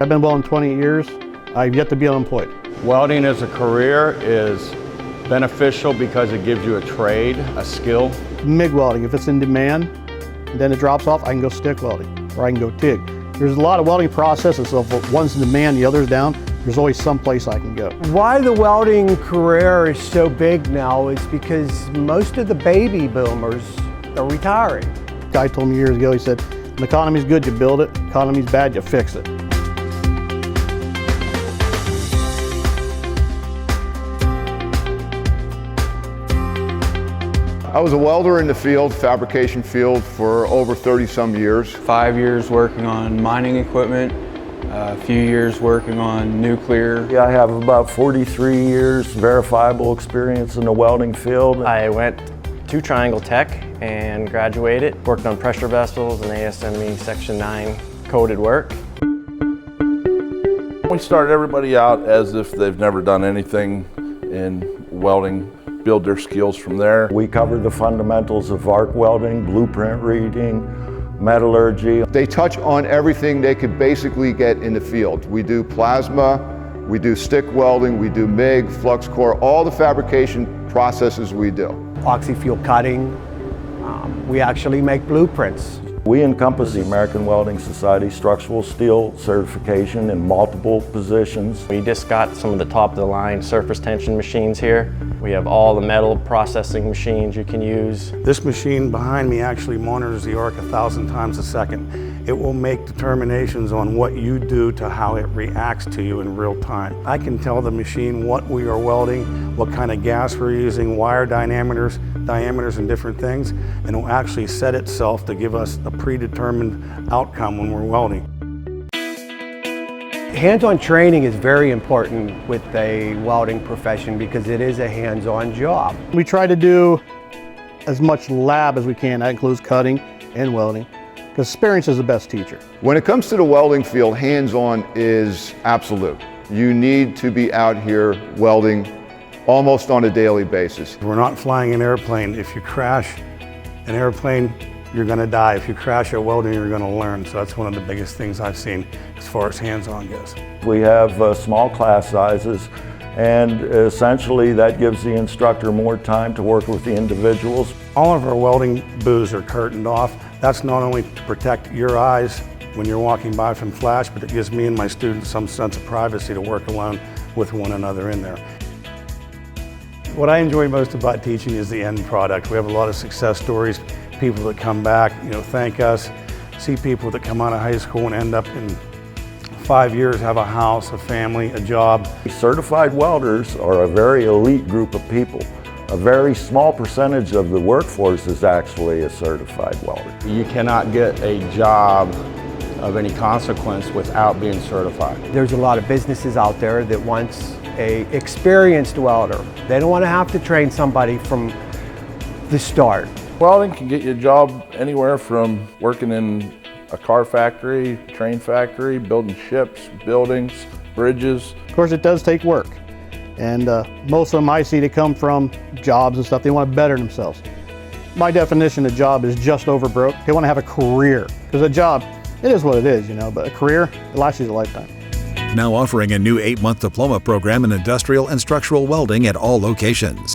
I've been welding 20 years. I've yet to be unemployed. Welding as a career is beneficial because it gives you a trade, a skill. MIG welding, if it's in demand, and then it drops off, I can go stick welding, or I can go TIG. There's a lot of welding processes, so if one's in demand, the other's down, there's always some place I can go. Why the welding career is so big now is because most of the baby boomers are retiring. A guy told me years ago, he said, when the economy's good, you build it, economy's bad, you fix it. I was a welder in the field, fabrication field, for over 30-some years. 5 years working on mining equipment, a few years working on nuclear. I have about 43 years verifiable experience in the welding field. I went to Triangle Tech and graduated, worked on pressure vessels and ASME Section 9 coded work. We start everybody out as if they've never done anything in welding, build their skills from there. We cover the fundamentals of arc welding, blueprint reading, metallurgy. They touch on everything they could basically get in the field. We do plasma, we do stick welding, we do MIG, flux core, all the fabrication processes we do. Oxy-fuel cutting, we actually make blueprints. We encompass the American Welding Society structural steel certification in multiple positions. We just got some of the top of the line surface tension machines here. We have all the metal processing machines you can use. This machine behind me actually monitors the arc 1,000 times a second. It will make determinations on what you do to how it reacts to you in real time. I can tell the machine what we are welding, what kind of gas we're using, wire diameters and different things, and it will actually set itself to give us a predetermined outcome when we're welding. Hands-on training is very important with a welding profession because it is a hands-on job. We try to do as much lab as we can. That includes cutting and welding, because experience is the best teacher. When it comes to the welding field, hands-on is absolute. You need to be out here welding almost on a daily basis. We're not flying an airplane. If you crash an airplane, you're going to die. If you crash at welding, you're going to learn. So that's one of the biggest things I've seen as far as hands-on goes. We have small class sizes, and essentially that gives the instructor more time to work with the individuals. All of our welding booths are curtained off. That's not only to protect your eyes when you're walking by from flash, but it gives me and my students some sense of privacy to work alone with one another in there. What I enjoy most about teaching is the end product. We have a lot of success stories, people that come back, thank us, see people that come out of high school and end up in 5 years, have a house, a family, a job. Certified welders are a very elite group of people. A very small percentage of the workforce is actually a certified welder. You cannot get a job of any consequence without being certified. There's a lot of businesses out there that wants an experienced welder. They don't want to have to train somebody from the start. Welding can get you a job anywhere from working in a car factory, train factory, building ships, buildings, bridges. Of course, it does take work. And most of them I see to come from jobs and stuff, they want to better themselves. My definition of job is just over broke. They want to have a career. Because a job, it is what it is, but a career, it lasts you a lifetime. Now offering a new 8-month diploma program in industrial and structural welding at all locations.